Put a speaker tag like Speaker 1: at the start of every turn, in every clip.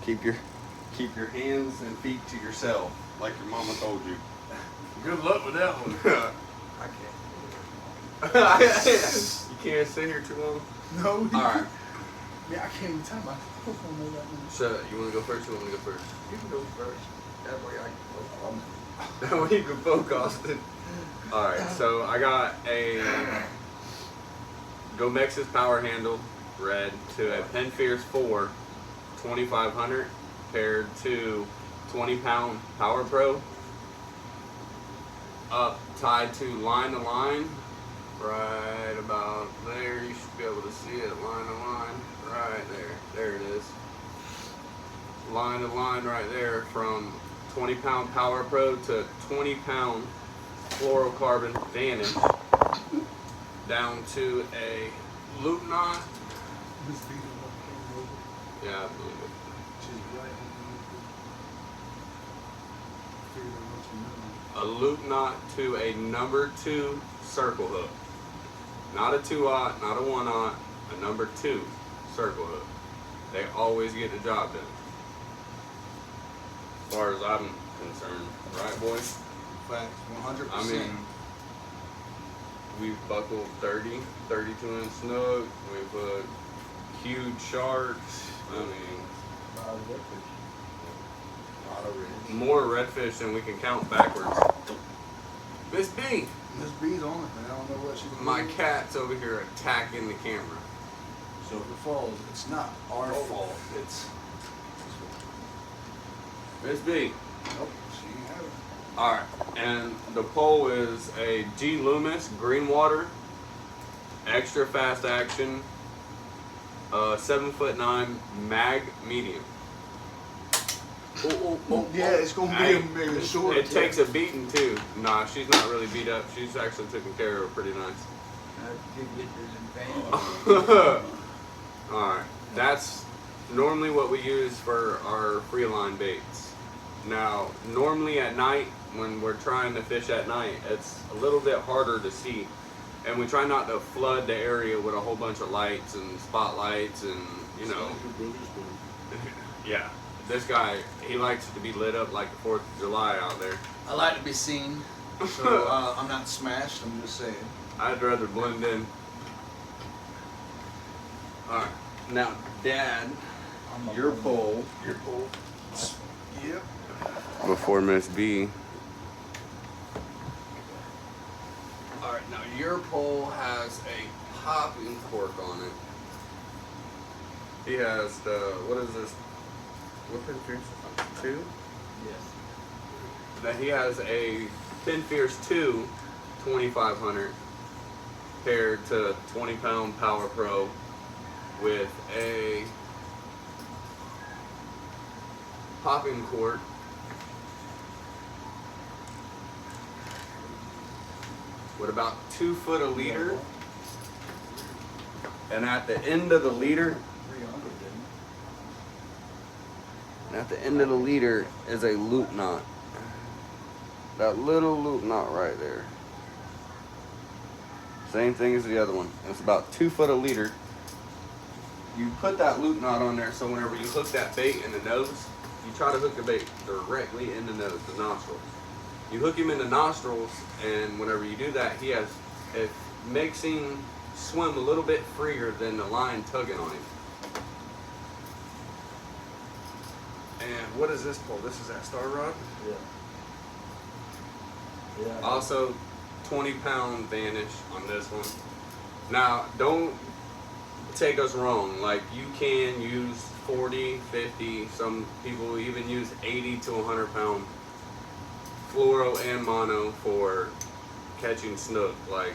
Speaker 1: Keep your hands and feet to yourself, like your mama told you.
Speaker 2: Good luck with that one.
Speaker 1: I can't. You can't sit here too long.
Speaker 3: No.
Speaker 1: All right.
Speaker 3: Man, I can't even tell my phone know that one.
Speaker 1: So you want to go first? Or you want me to go first?
Speaker 2: You can go first. That way I can
Speaker 1: That way you can focus. All right. So I got a Gomex's power handle red to a Penn Fierce 4 2500 paired to 20-pound Power Pro up tied to line, right about there. You should be able to see it, line to line, right there it is, line to line right there, from 20-pound Power Pro to 20-pound fluorocarbon Vanish down to a loop knot.
Speaker 3: This beat is what came over.
Speaker 1: Yeah, I believe it.
Speaker 3: She's right on the figured out what's
Speaker 1: A
Speaker 3: the
Speaker 1: loop knot to a number 2 circle hook. Not a 2-aught, not a 1-aught, a number 2 circle hook. They always get the job done, as far as I'm concerned. Right, boys?
Speaker 3: Facts, 100%.
Speaker 1: I mean, we've buckled 30, 32-inch Snook. We put huge sharks. I mean, more redfish than we can count backwards. Miss B,
Speaker 3: Miss B's on it, man. I don't know what she's doing.
Speaker 1: my cat's over here attacking the camera.
Speaker 3: So if it falls, it's not our fault. It's
Speaker 1: Miss B.
Speaker 3: nope, she ain't have it.
Speaker 1: All right, and the pole is a G Loomis green water, extra fast action, 7'9" mag medium.
Speaker 3: Yeah, it's gonna be a mega short.
Speaker 1: It takes a beating too. Nah, she's not really beat up. She's actually taken care of pretty nice. Alright, that's normally what we use for our free line baits. Now, normally at night, when we're trying to fish at night, it's a little bit harder to see. And we try not to flood the area with a whole bunch of lights and spotlights and, you know. Yeah. This guy, he likes it to be lit up like the 4th of July out there.
Speaker 3: I like to be seen, so I'm not smashed. I'm just saying.
Speaker 1: I'd rather blend in. Alright, now Dad, your pole.
Speaker 3: Your pole. Yep.
Speaker 1: Before Miss B. Alright, now your pole has a popping cork on it. He has the, what is this? What Penn Fierce is that? 2?
Speaker 2: Yes.
Speaker 1: That he has a Penn Fierce 2 2500 paired to 20-pound Power Pro with a popping cork with about 2 foot of leader, and at the end of the leader, is a loop knot. That little loop knot right there. Same thing as the other one. It's about 2 foot of leader. You put that loop knot on there so whenever you hook that bait in the nose, you try to hook the bait directly in the nose, the nostrils. You hook him in the nostrils, and whenever you do that, it makes him swim a little bit freer than the line tugging on him. And what is this pole? This is that Star Rod?
Speaker 2: Yeah.
Speaker 1: Also, 20-pound Vanish on this one. Now, don't take us wrong. Like, you can use 40, 50, some people even use 80 to 100-pound fluoro and mono for catching snook. Like,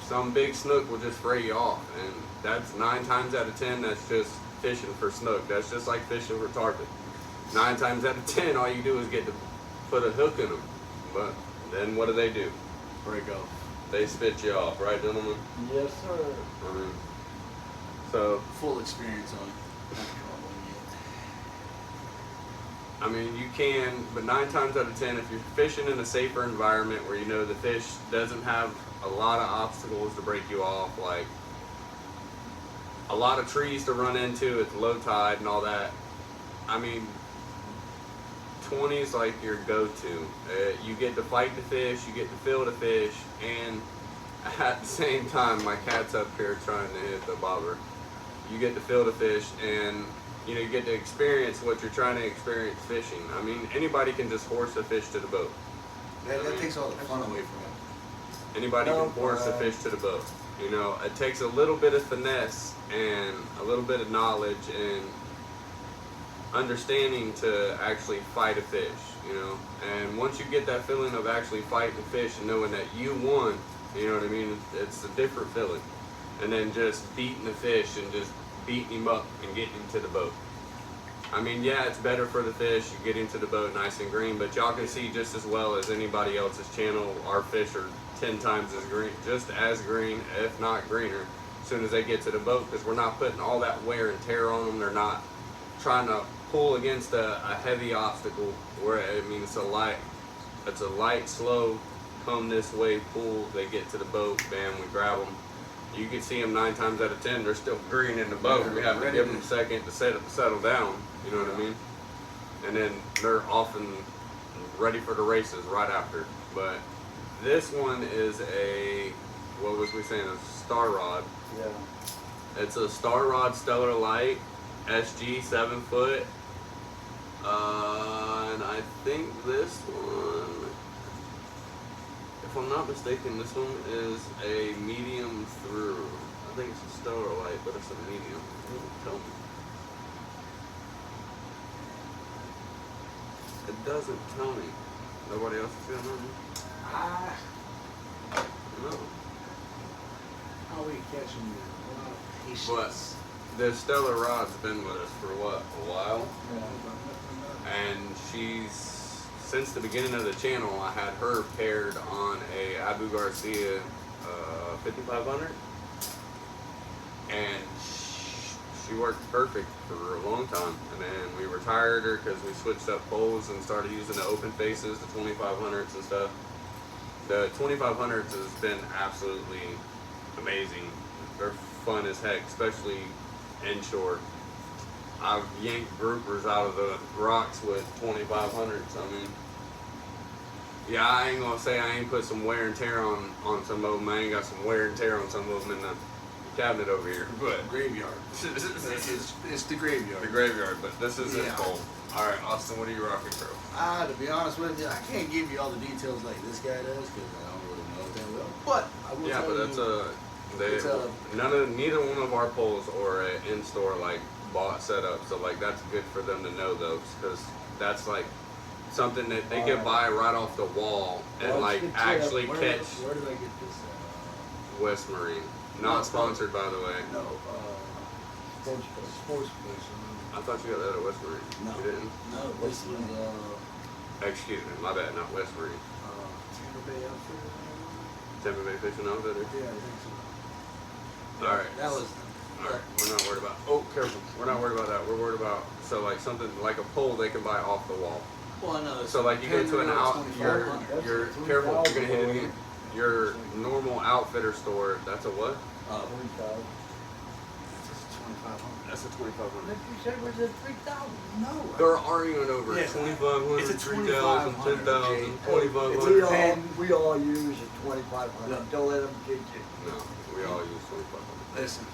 Speaker 1: some big snook will just fray you off, and that's 9 times out of 10, that's just fishing for snook. That's just like fishing for tarpon. 9 times out of 10, all you do is get to put a hook in them. But then what do?
Speaker 3: Break off.
Speaker 1: They spit you off, right, gentlemen?
Speaker 2: Yes, sir.
Speaker 1: So,
Speaker 3: Full experience on it.
Speaker 1: I mean, you can, but 9 times out of 10, if you're fishing in a safer environment where you know the fish doesn't have a lot of obstacles to break you off, like a lot of trees to run into. It's low tide and all that. I mean, 20 is like your go-to. You get to fight the fish, you get to feel the fish, and at the same time, my cat's up here trying to hit the bobber. You get to feel the fish, and you get to experience what you're trying to experience fishing. I mean, anybody can just horse a fish to the boat.
Speaker 3: That takes all the fun away from it.
Speaker 1: Anybody can horse a fish to the boat. It takes a little bit of finesse and a little bit of knowledge and understanding to actually fight a fish, And once you get that feeling of actually fighting a fish and knowing that you won, you know what I mean? It's a different feeling. And then just beating the fish and just beating him up and getting him to the boat. I mean, yeah, it's better for the fish. You get into the boat nice and green, but y'all can see just as well as anybody else's channel, our fish are 10 times as green, just as green, if not greener, as soon as they get to the boat, because we're not putting all that wear and tear on them. They're not trying to pull against a heavy obstacle where, it's a light, slow, come this way, pull, they get to the boat, bam, we grab them. You can see them 9 times out of 10, they're still green in the boat. We have to give them a second to settle down, you know what I mean? And then they're often ready for the races right after. But this one is what was we saying, a Star Rod.
Speaker 2: Yeah.
Speaker 1: It's a Star Rod Stellar Light, SG 7 foot. And I think this one, if I'm not mistaken, this one is a medium through. I think it's a Stellar Light, but it's a medium. It doesn't tell me. It doesn't tell me. Nobody else is gonna know. No.
Speaker 3: How are we catching you? A lot of patience.
Speaker 1: But the Stellar Rod's been with us for what, a while?
Speaker 2: Yeah.
Speaker 1: And since the beginning of the channel, I had her paired on a Abu Garcia 5500, and she worked perfect for a long time. And then we retired her because we switched up poles and started using the open faces, the 2500s and stuff. The 2500s has been absolutely amazing. They're fun as heck, especially inshore. I've yanked groupers out of the rocks with 2500s. I mean, yeah, I ain't gonna say I ain't put some wear and tear on some of them. I ain't got some wear and tear on some of them in the cabinet over here, but
Speaker 3: Graveyard. It's the graveyard.
Speaker 1: the graveyard. But this is his
Speaker 3: Yeah.
Speaker 1: bowl. All right, Austin, what are you rocking, bro?
Speaker 3: To be honest with you, I can't give you all the details like this guy does because I don't really know it that well. But I will
Speaker 1: Yeah,
Speaker 3: tell
Speaker 1: but
Speaker 3: you,
Speaker 1: that's neither one of our poles or an in-store like bought setup. So like that's good for them to know though, because that's like something that they can buy right off the wall and like actually catch.
Speaker 3: Where did I get this?
Speaker 1: West Marine, not sponsored by the way.
Speaker 3: No, sports place.
Speaker 1: I thought you got that at West Marine.
Speaker 3: No.
Speaker 1: You didn't?
Speaker 3: No, this was
Speaker 1: Excuse me, my bad, not West Marine.
Speaker 3: Tampa Bay Outfitter.
Speaker 1: Tampa Bay Fishing Outfitter.
Speaker 3: Yeah, I think so.
Speaker 1: All right.
Speaker 3: That was.
Speaker 1: All right, we're not worried about. Oh, careful. We're not worried about that. We're worried about something like a pole they can buy off the wall.
Speaker 3: Well, no.
Speaker 1: So like you go to an out, your careful. You're gonna hit it. Your normal outfitter store. That's a what?
Speaker 2: 25.
Speaker 1: That's a 2500.
Speaker 2: If you said it was at 3,000.
Speaker 3: No.
Speaker 1: They're arguing over
Speaker 3: Yeah.
Speaker 1: 2500,
Speaker 3: It's a
Speaker 1: 3,000, 10,000, 2500.
Speaker 2: We all use a 2,500.
Speaker 3: Look.
Speaker 2: Don't let them get you.
Speaker 1: No, we all use 2500.
Speaker 3: Listen.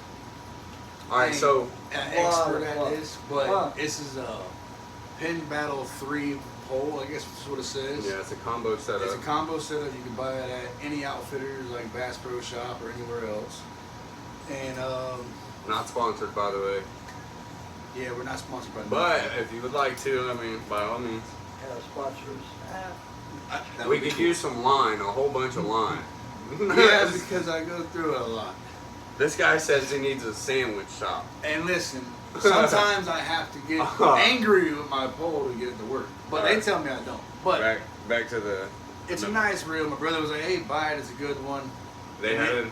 Speaker 1: All right, so
Speaker 3: An expert at
Speaker 2: Why?
Speaker 3: this, but
Speaker 2: Why?
Speaker 3: this is a Pin Battle 3 pole, I guess that's what it says.
Speaker 1: yeah, it's a combo setup.
Speaker 3: It's a combo setup. You can buy it at any outfitters like Bass Pro Shop or anywhere else. And
Speaker 1: Not sponsored, by the way.
Speaker 3: yeah, we're not sponsored by.
Speaker 1: But
Speaker 3: nothing.
Speaker 1: if you would like to, I mean, by all means,
Speaker 2: Sponsors.
Speaker 3: That
Speaker 1: we
Speaker 3: would be
Speaker 1: could
Speaker 3: cool.
Speaker 1: use some line, a whole bunch of line.
Speaker 3: Yeah, because I go through it a lot.
Speaker 1: This guy says he needs a sandwich shop.
Speaker 3: And listen, sometimes I have to get angry with my pole to get it to work. But they tell me I don't. But
Speaker 1: Back to the.
Speaker 3: it's a nice reel. My brother was like, "Hey, buy it. It's a good one."
Speaker 1: They had it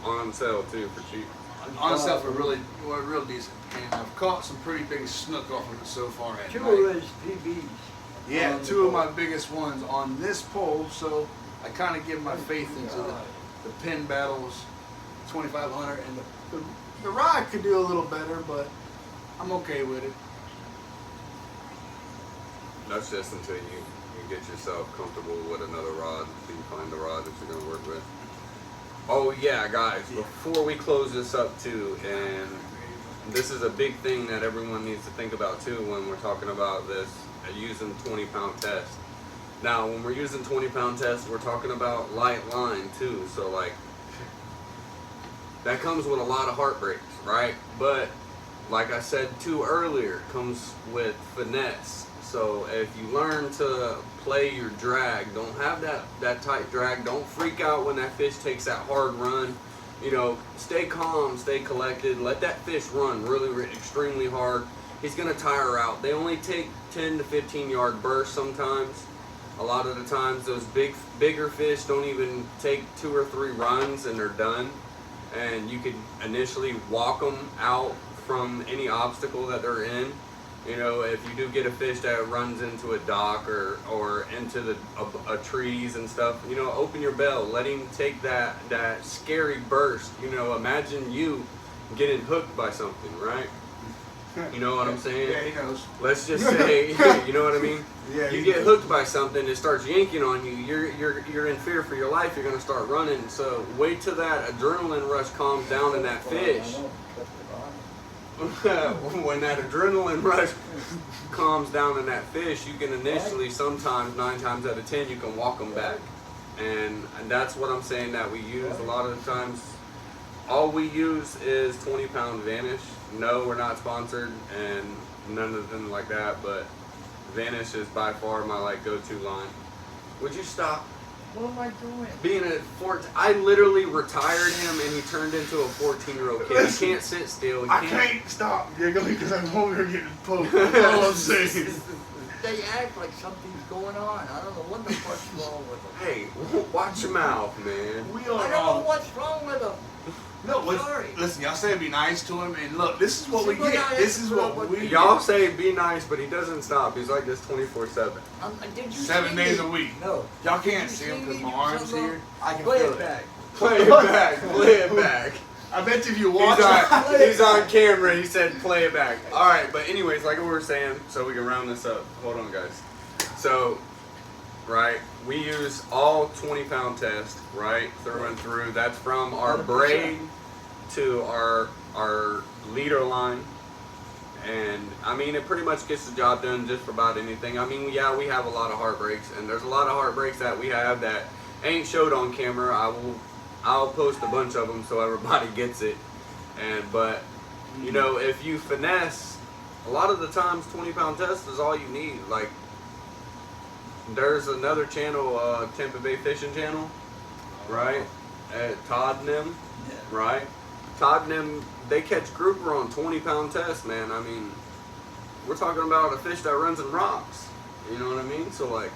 Speaker 1: on sale too for cheap.
Speaker 3: On stuff are real decent. And I've caught some pretty big snook off of it so far at
Speaker 2: 2
Speaker 3: night.
Speaker 2: of his PBs.
Speaker 3: Yeah,
Speaker 2: on the
Speaker 3: 2 of
Speaker 2: pole.
Speaker 3: my biggest ones on this pole, so I kind of give my faith into the Pin Battles 2500 and the The rod could do a little better, but I'm okay with it.
Speaker 1: That's just until you get yourself comfortable with another rod, until you find the rod that you're going to work with. Oh yeah, guys, before we close this up too, and this is a big thing that everyone needs to think about too when we're talking about this, using 20-pound test. Now, when we're using 20-pound test, we're talking about light line too, so like, that comes with a lot of heartbreaks, right? But, like I said too earlier, it comes with finesse. So if you learn to play your drag, don't have that tight drag, don't freak out when that fish takes that hard run. You know, stay calm, stay collected, let that fish run really extremely hard. He's gonna tire out. They only take 10 to 15 yard bursts sometimes. A lot of the times those bigger fish don't even take 2 or 3 runs and they're done. And you could initially walk them out from any obstacle that they're in. You know, if you do get a fish that runs into a dock or into a trees and stuff, you know, open your bell, let him take that scary burst. You know, imagine you getting hooked by something, right? You know what I'm saying?
Speaker 3: Yeah, he knows.
Speaker 1: Let's just say, you know what I mean?
Speaker 3: Yeah,
Speaker 1: you get hooked by something, it starts yanking on you. You're in fear for your life. You're gonna start running. So wait till that adrenaline rush calms down in that fish. When that adrenaline rush calms down in that fish, you can initially, sometimes 9 times out of 10, you can walk them back. And that's what I'm saying that we use a lot of the times. All we use is 20-pound Vanish. No, we're not sponsored and none of them like that, but Vanish is by far my like go-to line. Would you stop?
Speaker 2: What am I doing?
Speaker 1: Being a 14, I literally retired him and he turned into a 14-year-old kid. He can't sit still.
Speaker 3: I can't stop giggling because I'm over here getting poked. That's all I'm saying.
Speaker 2: They act like something's going on. I don't know what the fuck's wrong with them.
Speaker 1: Hey, watch your mouth, man.
Speaker 3: We
Speaker 2: I
Speaker 3: are
Speaker 2: don't know
Speaker 3: all.
Speaker 2: what's wrong with them.
Speaker 3: No,
Speaker 2: Sorry.
Speaker 3: listen, y'all say be nice to him, and look, this is what we
Speaker 2: Super
Speaker 3: get.
Speaker 2: nice,
Speaker 3: This is what
Speaker 2: but
Speaker 3: we get.
Speaker 1: Y'all say be nice, but he doesn't stop. He's like this 24/7.
Speaker 2: Did you
Speaker 3: 7
Speaker 2: see
Speaker 3: days
Speaker 2: me?
Speaker 3: a week.
Speaker 2: No.
Speaker 3: Y'all
Speaker 2: Did
Speaker 3: can't
Speaker 2: you
Speaker 3: see him
Speaker 2: see
Speaker 3: because
Speaker 2: me
Speaker 3: my
Speaker 2: do
Speaker 3: arm's
Speaker 2: something
Speaker 3: here.
Speaker 2: wrong?
Speaker 3: I can
Speaker 2: Play
Speaker 3: feel
Speaker 2: it
Speaker 3: it.
Speaker 2: back.
Speaker 1: Play it back. Play it back.
Speaker 3: I bet if you watch
Speaker 1: He's on camera. He said play it back. All right, but anyways, like we were saying, so we can round this up. Hold on, guys. So, right, we use all 20-pound test, right, through and through. That's from our
Speaker 2: 100%.
Speaker 1: braid to our leader line. And I mean, it pretty much gets the job done just for about anything. I mean, yeah, we have a lot of heartbreaks, and there's a lot of heartbreaks that we have that ain't showed on camera. I'll post a bunch of them so everybody gets it. But you know, if you finesse, a lot of the times 20-pound test is all you need. Like, there's another channel, Tampa Bay Fishing Channel, right? At Todd and them, right? Todd and them, they catch grouper on 20-pound test, man. I mean, we're talking about a fish that runs in rocks. You know what I mean? So like,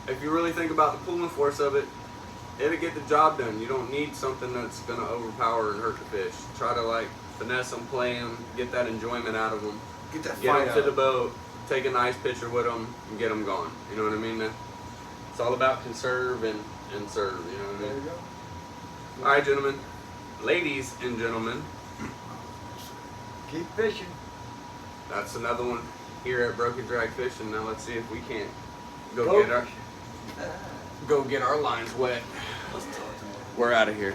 Speaker 1: if you really think about the pulling force of it, it'll get the job done. You don't need something that's gonna overpower and hurt the fish. Try to like finesse them, play them, get that enjoyment out of them.
Speaker 3: Get that
Speaker 1: Get
Speaker 3: fight
Speaker 1: them to
Speaker 3: out.
Speaker 1: the boat, take a nice picture with them, and get them gone. You know what I mean? It's all about conserve and serve. You know what I
Speaker 2: There
Speaker 1: mean?
Speaker 2: you go.
Speaker 1: All right, gentlemen, ladies and gentlemen,
Speaker 2: Keep fishing.
Speaker 1: that's another one here at Broken Drag Fishing. Now let's see if we can't go
Speaker 2: Go
Speaker 1: get our
Speaker 2: fishing.
Speaker 1: go get our lines wet. We're out of here.